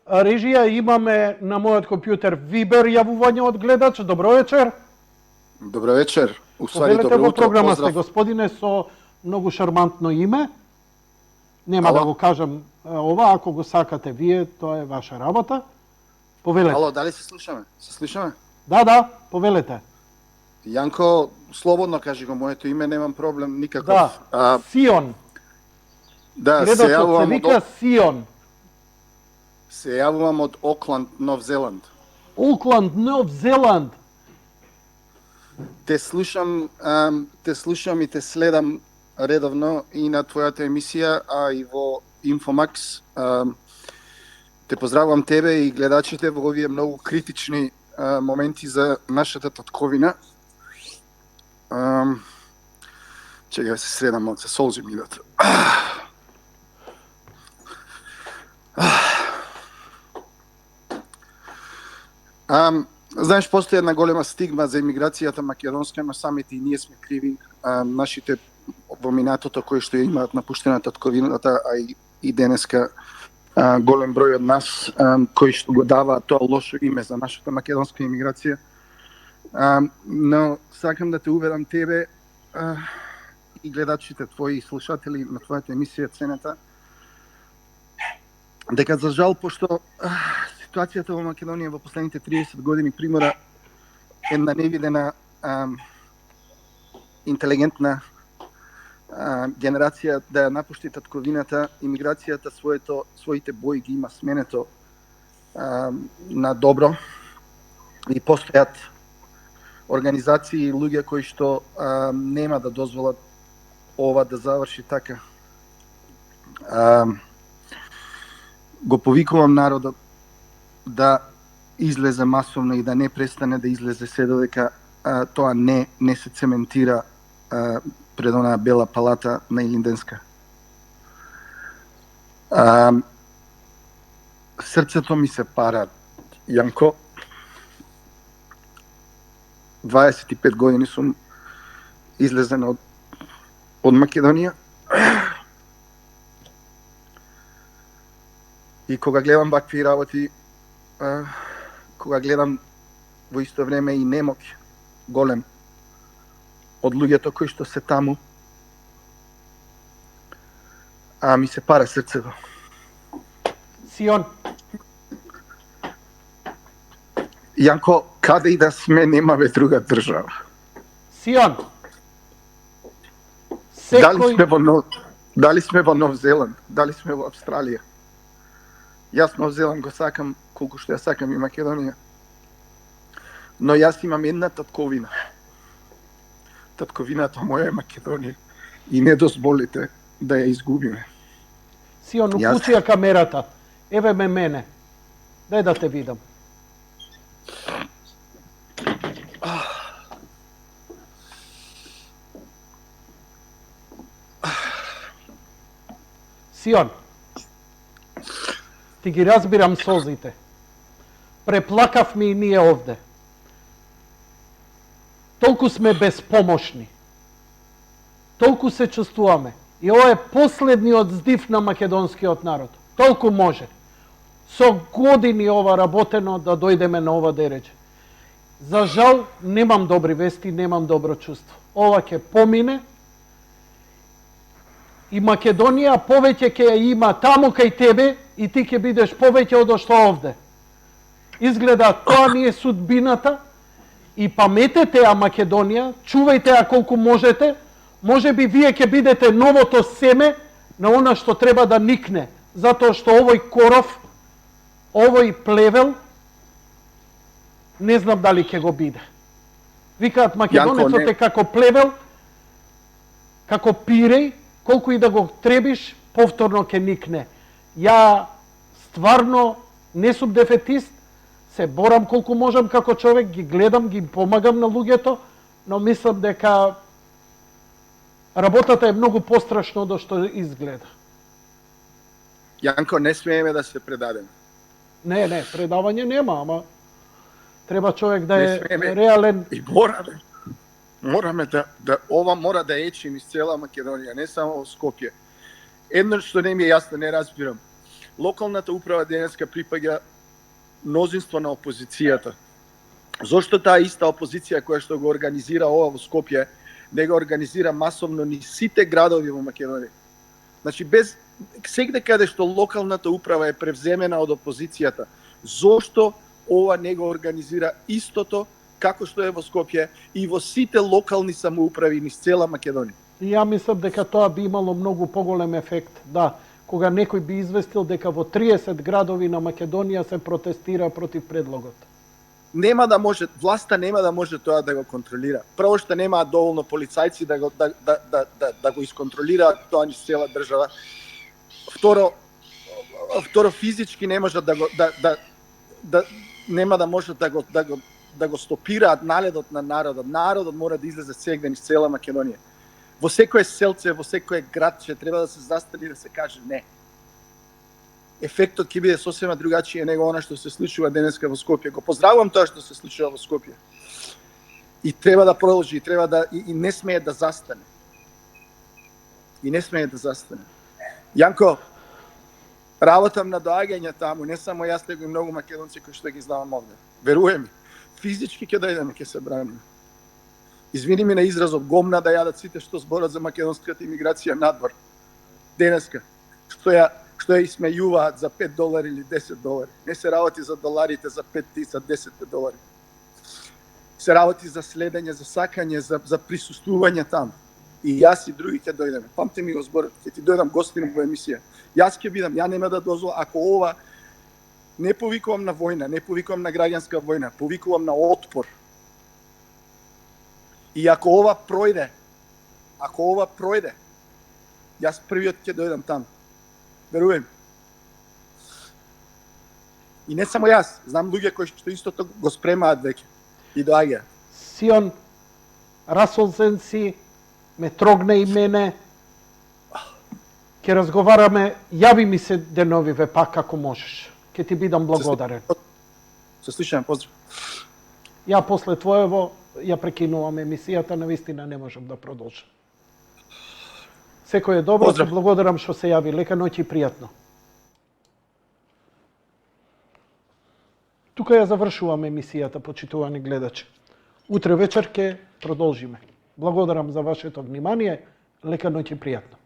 Режија, имаме на мојот компјутер Вибер јавување од гледач. Добро вечер. Добро вечер. Повелете добро во утро. програма сте, Поздрав. господине, со многу шармантно име. Нема Ало? да го кажам ова, ако го сакате вие, тоа е ваша работа. Повелете. Ало, дали се слушаме? Се слушаме? Да, повелете. Јанко, слободно кажи го моето име, немам проблем никаков. Да, Сион. Да, Гледачот се вика Сион. се јавувам од Окланд, Нов Зеланд. Окланд, Нов Зеланд. Те слушам и те следам редовно и на твојата емисија, а и во Инфомакс. Те поздравувам тебе и гледачите во овие многу критични моменти за нашата татковина. Чекај се средам, од се солзи ми идат. Знаеш, постои една голема стигма за емиграцијата македонска, но самите и ние сме криви. Нашите во минатото кои што имаат напуштена татковината, а и денеска голем број од нас кои што го даваат тоа лошо име за нашата македонска емиграција. Но сакам да те уверам тебе и гледачите твои слушатели на твојата емисија ценета, дека за жал, пошто ситуацијата во Македонија во последните 30 години примора една невидена интелигентна генерација да ја напушти татковината, имиграцијата своите бои ги има сменето на добро и постојат организации и луѓе кои што нема да дозволат ова да заврши така. Го повикувам народот да излезе масовно и да не престане да излезе се додека тоа не се цементира пред онаа бела палата на Илинденска. Срцето ми се пара, Јанко. 25 години сум излезен од Македонија. И кога гледам вакви работи, кога гледам во исто време и немок голем од луѓето кои што се таму, ми се пара срцето. Сион. Јанко, каде и да сме, немаме друга држава. Сион. Дали сме во Нов Зеланд, дали сме во Австралија. Јас Нов Зеланд го сакам колку што ја сакам и Македонија. Но јас имам една татковина. Татковината моја е Македонија. И не дозволите да ја изгубиме. Сион, уклучи ја камерата. Еве мене. Дај да те видам. Сион, ти ги разбирам солзите. Преплакавме и ние овде. Толку сме безпомошни. Толку се чувствуваме. И ова е последниот здив на македонскиот народ. Толку може. Со години ова работено да дојдеме на ова дереđe. За жал, немам добри вести, немам добро чувство. Ова ќе помине и Македонија повеќе ќе ја има таму кај тебе и ти ќе бидеш повеќе од што овде. Изгледа тоа ни е судбината и паметете ја Македонија, чувајте ја колку можете, може би вие ќе бидете новото семе на она што треба да никне, затоа што овој коров, овој плевел, не знам дали ќе го биде. Викаат македонецот е како плевел, како пиреј, колку и да го требиш, повторно ќе никне. Ја стварно не сум дефетист, се борам колку можам како човек, ги гледам, ги помагам на луѓето, но мислам дека работата е многу пострашно од што изгледа. Јанко, не смееме да се предадеме. Не, предавање нема, ама треба човек да е реален. И мораме да ова мора да ечи низ цела Македонија, не само во Скопје. Едно што не ми е јасно, не разбирам. локалната управа денеска припаѓа мнозинство на опозицијата. Зошто таа иста опозиција која што го организира ова во Скопје, не го организира масовно ни сите градови во Македонија? Значи, без сегде каде што локалната управа е превземена од опозицијата, зошто ова не го организира истото како што е во Скопје и во сите локални самоуправи низ цела Македонија? И ја мислам дека тоа би имало многу поголем ефект, да, кога некој би известил дека во 30 градови на Македонија се протестира против предлогот. Нема да може, власта нема да може тоа да го контролира. Прво што немаат доволно полицајци да го исконтролираат тоа низ цела држава. Второ физички не може нема да може да го стопираат налетот на народот. Народот мора да излезе сегде низ цела Македонија. Во секое селце, во секое градче треба да се застани и да се каже не. Ефектот ќе биде сосема другачиј него она што се случува денеска во Скопје. Го поздравувам тоа што се случува во Скопје. И треба да продолжи, и не смее да застане. И не смее да застане. Јанко, работам на доаѓање таму, не само јас, него и многу македонци кои што ги знавам овде. Веруе ми, физички ќе дојдеме, ќе се браниме. Извини ми на изразот, гомна да јадат сите што зборат за македонската имиграција надвор. Денеска, што ја исмејуваат за $5 или $10. Не се работи за доларите, за 5 и за 10 долари. Се работи за следење, за сакање, за присуствување таму. И јас и други ќе дојдеме. Памте ми го зборот, ќе ти дојдам гостин во емисија. Јас ќе бидам, ја нема да дозволам, ако ова не повикувам на војна, не повикувам на граѓанска војна, повикувам на отпор. И ако ова пројде, јас првиот ќе дојдам таму. Веруем. И не само јас, знам луѓе кои што истото го спремаат веќе и доаѓаат. Сион, Расолзенци, ме трогне и мене. Ќе разговараме, јави ми се деновиве пак ако можеш. Ќе ти бидам благодарен. Се слушам, поздрав. Ја после твоево ја прекинувам емисијата, навистина не можам да продолжам. Секој е добро, се благодарам што се јави. Лека ноќ и пријатно. Тука ја завршувам емисијата, почитувани гледачи. Утре вечер ќе продолжиме. Благодарам за вашето внимание. Лека ноќ и пријатно.